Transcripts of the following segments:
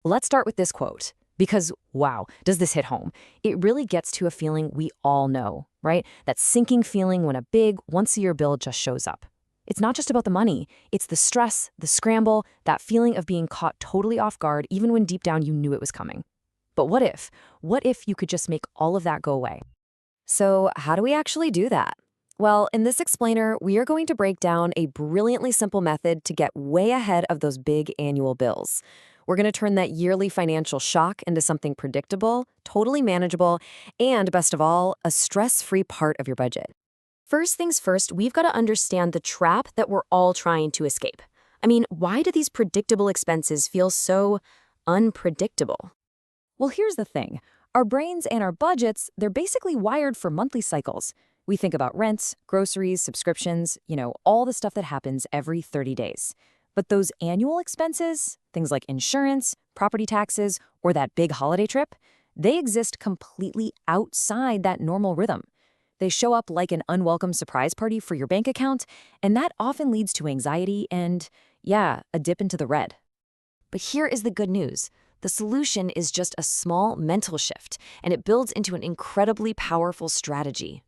Let's start with this quote. Because, wow, does this hit home? It really gets to a feeling we all know, right? That sinking feeling when a big, once-a-year bill just shows up. It's not just about the money. It's the stress, the scramble, that feeling of being caught totally off guard even when deep down you knew it was coming. But what if? What if you could just make all of that go away? So how do we actually do that? Well, in this explainer, we are going to break down a brilliantly simple method to get way ahead of those big annual bills. We're going to turn that yearly financial shock into something predictable, totally manageable, and best of all, a stress-free part of your budget. First things first, we've got to understand the trap that we're all trying to escape. I mean, why do these predictable expenses feel so unpredictable? Well, here's the thing. Our brains and our budgets, they're basically wired for monthly cycles. We think about rents, groceries, subscriptions, all the stuff that happens every 30 days. But those annual expenses, things like insurance, property taxes, or that big holiday trip, they exist completely outside that normal rhythm. They show up like an unwelcome surprise party for your bank account, and that often leads to anxiety and, yeah, a dip into the red. But here is the good news. The solution is just a small mental shift, and it builds into an incredibly powerful strategy.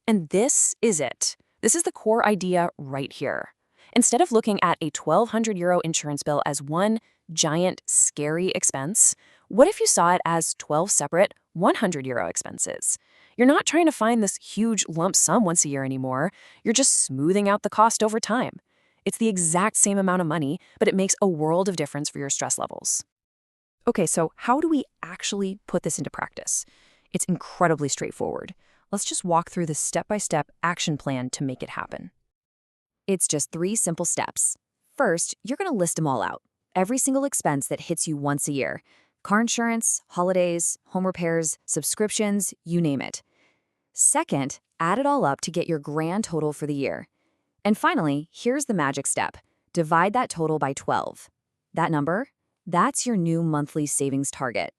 And this is it. This is the core idea right here. Instead of looking at a €1,200 insurance bill as one giant, scary expense, what if you saw it as 12 separate €100 expenses? You're not trying to find this huge lump sum once a year anymore. You're just smoothing out the cost over time. It's the exact same amount of money, but it makes a world of difference for your stress levels. Okay, so how do we actually put this into practice? It's incredibly straightforward. Let's just walk through the step-by-step action plan to make it happen. It's just 3 simple steps. First, you're going to list them all out. Every single expense that hits you once a year. Car insurance, holidays, home repairs, subscriptions, you name it. Second, add it all up to get your grand total for the year. And finally, here's the magic step. Divide that total by 12. That number? That's your new monthly savings target.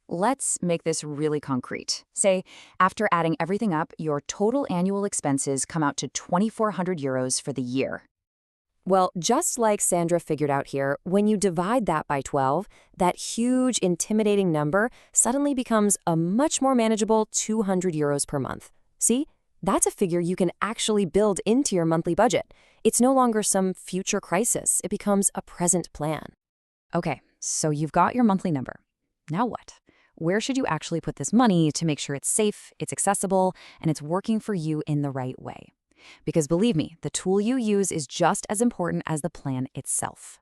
Let's make this really concrete. Say, after adding everything up, your total annual expenses come out to €2,400 for the year. Well, just like Sandra figured out here, when you divide that by 12, that huge, intimidating number suddenly becomes a much more manageable €200 per month. See? That's a figure you can actually build into your monthly budget. It's no longer some future crisis. It becomes a present plan. Okay, so you've got your monthly number. Now what? Where should you actually put this money to make sure it's safe, it's accessible, and it's working for you in the right way? Because believe me, the tool you use is just as important as the plan itself.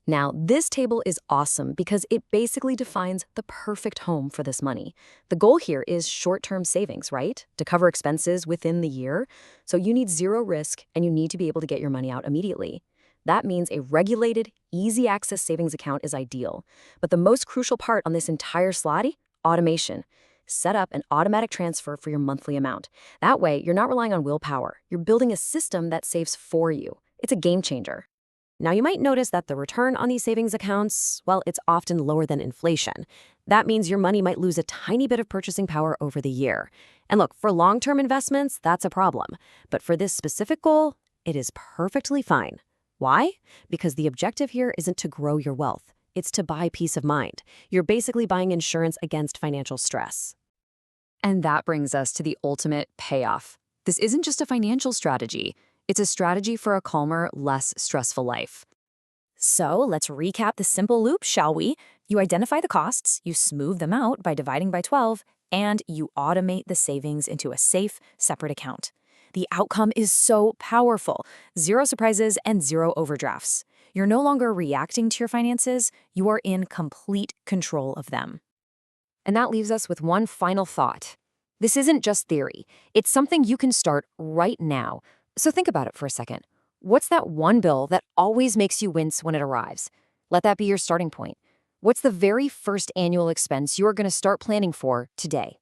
Now, this table is awesome because it basically defines the perfect home for this money. The goal here is short-term savings, right? To cover expenses within the year. So you need zero risk and you need to be able to get your money out immediately. That means a regulated, easy access savings account is ideal. But the most crucial part on this entire slide, automation. Set up an automatic transfer for your monthly amount. That way, you're not relying on willpower. You're building a system that saves for you. It's a game changer. Now, you might notice that the return on these savings accounts, well, it's often lower than inflation. That means your money might lose a tiny bit of purchasing power over the year. And look, for long-term investments, that's a problem. But for this specific goal, it is perfectly fine. Why? Because the objective here isn't to grow your wealth. It's to buy peace of mind. You're basically buying insurance against financial stress. And that brings us to the ultimate payoff. This isn't just a financial strategy. It's a strategy for a calmer, less stressful life. So let's recap the simple loop, shall we? You identify the costs, you smooth them out by dividing by 12, and you automate the savings into a safe, separate account. The outcome is so powerful. 0 surprises and 0 overdrafts. You're no longer reacting to your finances, you are in complete control of them. And that leaves us with one final thought. This isn't just theory. It's something you can start right now. So think about it for a second. What's that one bill that always makes you wince when it arrives? Let that be your starting point. What's the very first annual expense you are going to start planning for today?